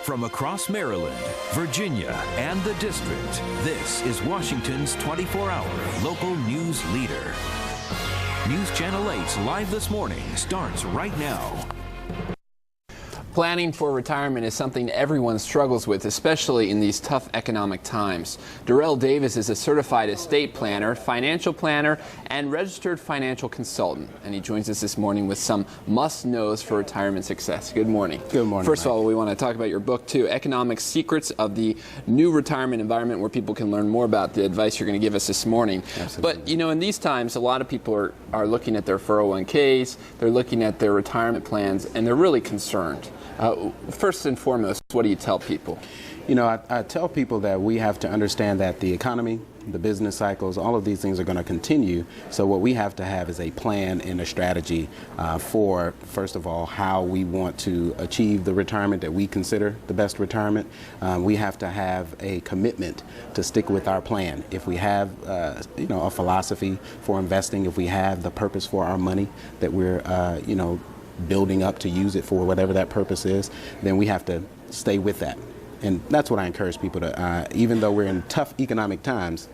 From across Maryland, Virginia, and the District, this is Washington's 24-hour local news leader. News Channel 8's Live This Morning starts right now. Planning for retirement is something everyone struggles with, especially in these tough economic times. DaRayl Davis is a certified estate planner, financial planner, and registered financial consultant. And he joins us this morning with some must-knows for retirement success. Good morning. Good morning, First Mike. of all, we want to talk about your book, too, Economic Secrets of the New Retirement Environment, where people can learn more about the advice you're going to give us this morning. Absolutely. But, you know, in these times, a lot of people are looking at their 401ks, they're looking at their retirement plans, and they're really concerned. First and foremost, what do you tell people? You know, I tell people that we have to understand that the economy, the business cycles, all of these things are going to continue. So what we have to have is a plan and a strategy for, first of all, how we want to achieve the retirement that we consider the best retirement. We have to have a commitment to stick with our plan. If we have, a philosophy for investing, if we have the purpose for our money that we're, building up to use it for whatever that purpose is, then we have to stay with that. And that's what I encourage people to, even though we're in tough economic times,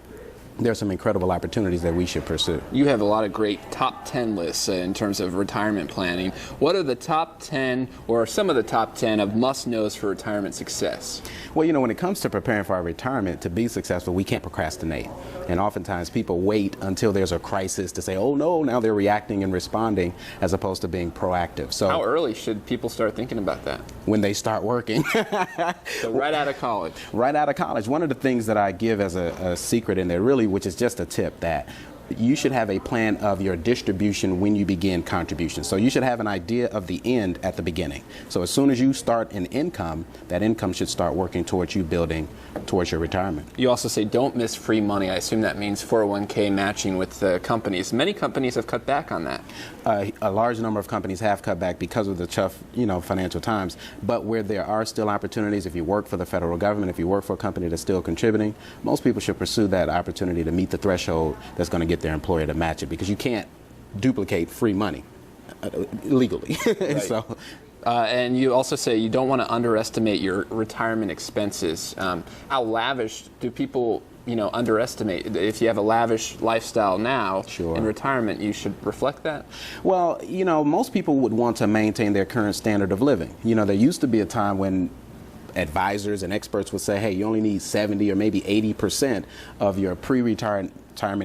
there's some incredible opportunities that we should pursue. You have a lot of great top 10 lists in terms of retirement planning. What are the top 10 or some of the top 10 of must-knows for retirement success? Well, when it comes to preparing for our retirement, to be successful, we can't procrastinate. And oftentimes people wait until there's a crisis to say, oh no, now they're reacting and responding as opposed to being proactive. So how early should people start thinking about that? When they start working. So right out of college. Right out of college. One of the things that I give as a secret in there, really, which is just a tip, that you should have a plan of your distribution when you begin contribution. So you should have an idea of the end at the beginning. So as soon as you start an income, that income should start working towards you building towards your retirement. You also say don't miss free money. I assume that means 401k matching with the companies. Many companies have cut back on that. A large number of companies have cut back because of the tough, financial times. But where there are still opportunities, if you work for the federal government, if you work for a company that's still contributing, most people should pursue that opportunity to meet the threshold that's going to get their employer to match it, because you can't duplicate free money legally. Right. So. And you also say you don't want to underestimate your retirement expenses. How lavish do people, underestimate? If you have a lavish lifestyle now, sure, in retirement, you should reflect that? Well, most people would want to maintain their current standard of living. There used to be a time when advisors and experts would say, hey, you only need 70 or maybe 80% of your pre-retirement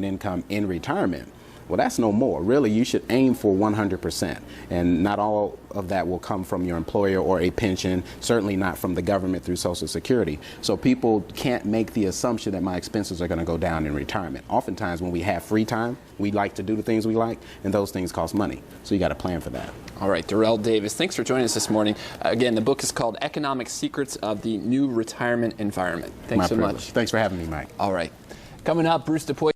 income in retirement. Well, that's no more. Really, you should aim for 100%. And not all of that will come from your employer or a pension, certainly not from the government through Social Security. So people can't make the assumption that my expenses are going to go down in retirement. Oftentimes when we have free time, we like to do the things we like, and those things cost money. So you got to plan for that. All right, DaRayl Davis, thanks for joining us this morning. Again, the book is called Economic Secrets of the New Retirement Environment. Thanks so much. Thanks for having me, Mike. All right. Coming up, Bruce DePoy.